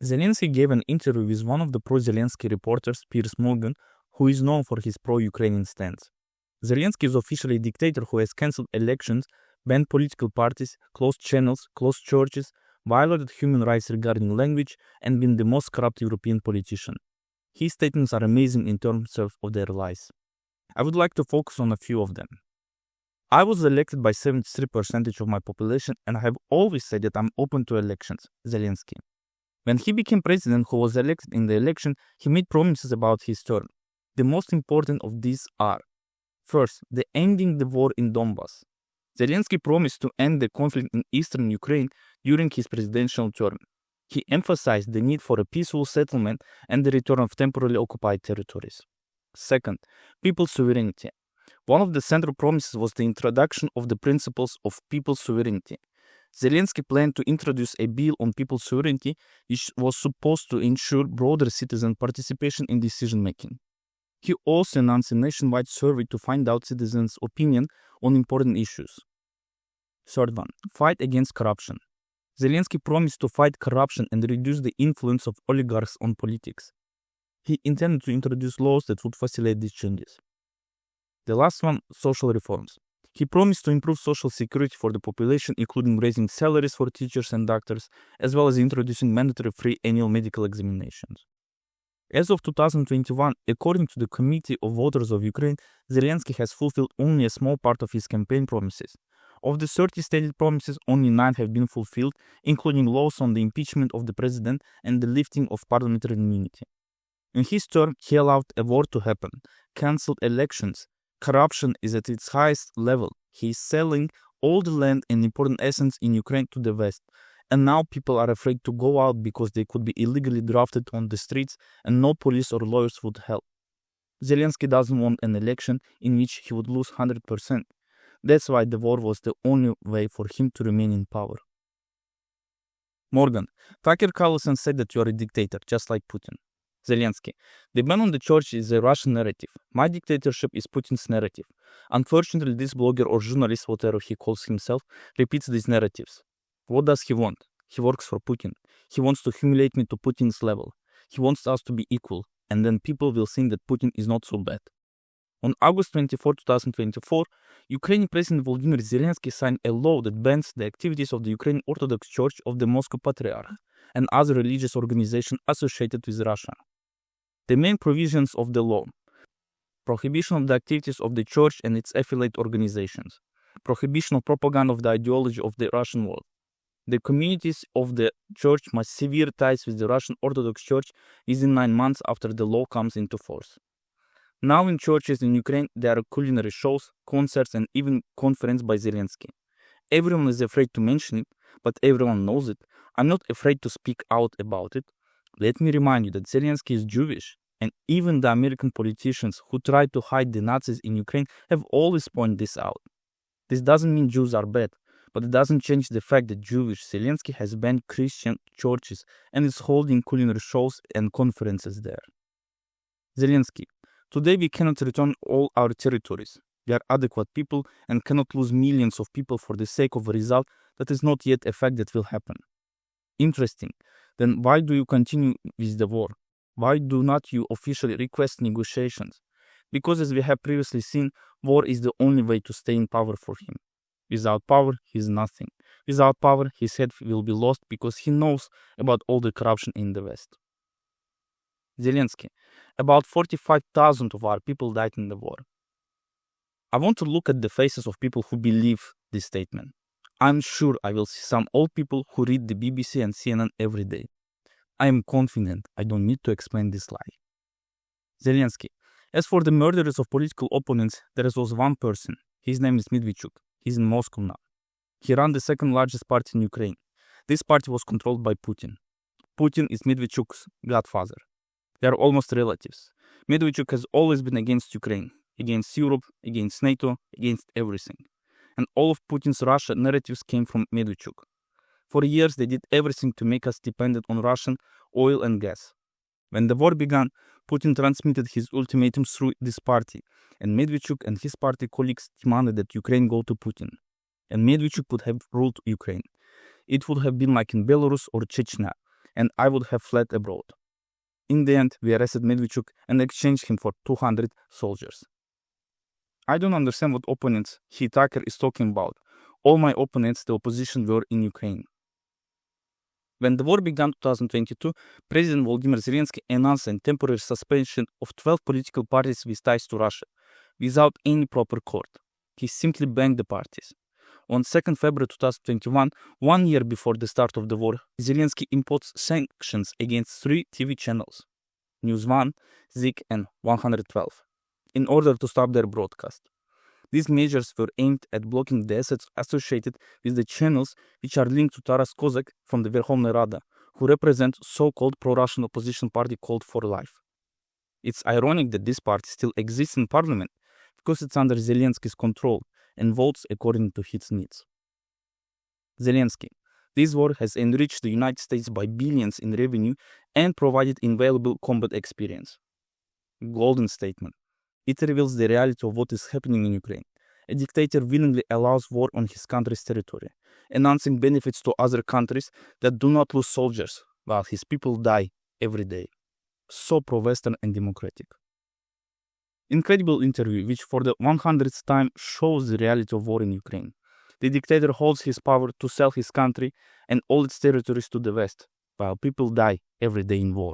Zelensky gave an interview with one of the pro-Zelensky reporters, Piers Morgan, who is known for his pro-Ukrainian stance. Zelensky is officially a dictator who has cancelled elections, banned political parties, closed channels, closed churches, violated human rights regarding language, and been the most corrupt European politician. His statements are amazing in terms of their lies. I would like to focus on a few of them. I was elected by 73% of my population, and I have always said that I'm open to elections, Zelensky. When he became president who was elected in the election, he made promises about his term. The most important of these are: first, the ending the war in Donbass. Zelensky promised to end the conflict in eastern Ukraine during his presidential term. He emphasized the need for a peaceful settlement and the return of temporarily occupied territories. Second, people's sovereignty. One of the central promises was the introduction of the principles of people's sovereignty. Zelensky planned to introduce a bill on people's sovereignty, which was supposed to ensure broader citizen participation in decision-making. He also announced a nationwide survey to find out citizens' opinion on important issues. Third one, fight against corruption. Zelensky promised to fight corruption and reduce the influence of oligarchs on politics. He intended to introduce laws that would facilitate these changes. The last one, social reforms. He promised to improve social security for the population, including raising salaries for teachers and doctors, as well as introducing mandatory free annual medical examinations. As of 2021, according to the Committee of Voters of Ukraine, Zelensky has fulfilled only a small part of his campaign promises. Of the 30 stated promises, only 9 have been fulfilled, including laws on the impeachment of the president and the lifting of parliamentary immunity. In his term, he allowed a war to happen, cancelled elections. Corruption is at its highest level. He is selling all the land and important assets in Ukraine to the West. And now people are afraid to go out because they could be illegally drafted on the streets and no police or lawyers would help. Zelensky doesn't want an election in which he would lose 100%. That's why the war was the only way for him to remain in power. Morgan, Tucker Carlson said that you are a dictator, just like Putin. Zelensky, the ban on the church is a Russian narrative. My dictatorship is Putin's narrative. Unfortunately, this blogger or journalist, whatever he calls himself, repeats these narratives. What does he want? He works for Putin. He wants to humiliate me to Putin's level. He wants us to be equal, and then people will think that Putin is not so bad. On August 24, 2024, Ukrainian President Volodymyr Zelensky signed a law that bans the activities of the Ukrainian Orthodox Church of the Moscow Patriarch and other religious organizations associated with Russia. The main provisions of the law: prohibition of the activities of the church and its affiliate organizations, prohibition of propaganda of the ideology of the Russian world. The communities of the church must sever ties with the Russian Orthodox Church within 9 months after the law comes into force. Now in churches in Ukraine, there are culinary shows, concerts, and even conferences by Zelensky. Everyone is afraid to mention it, but everyone knows it. I'm not afraid to speak out about it. Let me remind you that Zelensky is Jewish, and even the American politicians who try to hide the Nazis in Ukraine have always pointed this out. This doesn't mean Jews are bad, but it doesn't change the fact that Jewish Zelensky has banned Christian churches and is holding culinary shows and conferences there. Zelensky, today we cannot return all our territories. We are adequate people and cannot lose millions of people for the sake of a result that is not yet a fact that will happen. Interesting. Then why do you continue with the war? Why do not you officially request negotiations? Because as we have previously seen, war is the only way to stay in power for him. Without power, he is nothing. Without power, his head will be lost because he knows about all the corruption in the West. Zelensky, about 45,000 of our people died in the war. I want to look at the faces of people who believe this statement. I'm sure I will see some old people who read the BBC and CNN every day. I am confident I don't need to explain this lie. Zelensky, as for the murderers of political opponents, there was one person. His name is Medvedchuk. He's in Moscow now. He ran the second largest party in Ukraine. This party was controlled by Putin. Putin is Medvedchuk's godfather. They are almost relatives. Medvedchuk has always been against Ukraine, against Europe, against NATO, against everything. And all of Putin's Russia narratives came from Medvedchuk. For years, they did everything to make us dependent on Russian oil and gas. When the war began, Putin transmitted his ultimatum through this party, and Medvedchuk and his party colleagues demanded that Ukraine go to Putin. And Medvedchuk would have ruled Ukraine. It would have been like in Belarus or Chechnya, and I would have fled abroad. In the end, we arrested Medvedchuk and exchanged him for 200 soldiers. I don't understand what opponents Tucker is talking about. All my opponents, the opposition, were in Ukraine. When the war began in 2022, President Volodymyr Zelensky announced a temporary suspension of 12 political parties with ties to Russia, without any proper court. He simply banned the parties. On 2nd February 2021, 1 year before the start of the war, Zelensky imposed sanctions against 3 TV channels, News 1, Zik and 112, in order to stop their broadcast. These measures were aimed at blocking the assets associated with the channels which are linked to Taras Kozak from the Verkhovna Rada, who represent so-called pro-Russian opposition party called For Life. It's ironic that this party still exists in parliament because it's under Zelensky's control and votes according to his needs. Zelensky. This war has enriched the United States by billions in revenue and provided invaluable combat experience. Golden statement. It reveals the reality of what is happening in Ukraine. A dictator willingly allows war on his country's territory, announcing benefits to other countries that do not lose soldiers, while his people die every day. So pro-Western and democratic. Incredible interview which for the 100th time shows the reality of war in Ukraine. The dictator holds his power to sell his country and all its territories to the West, while people die every day in war.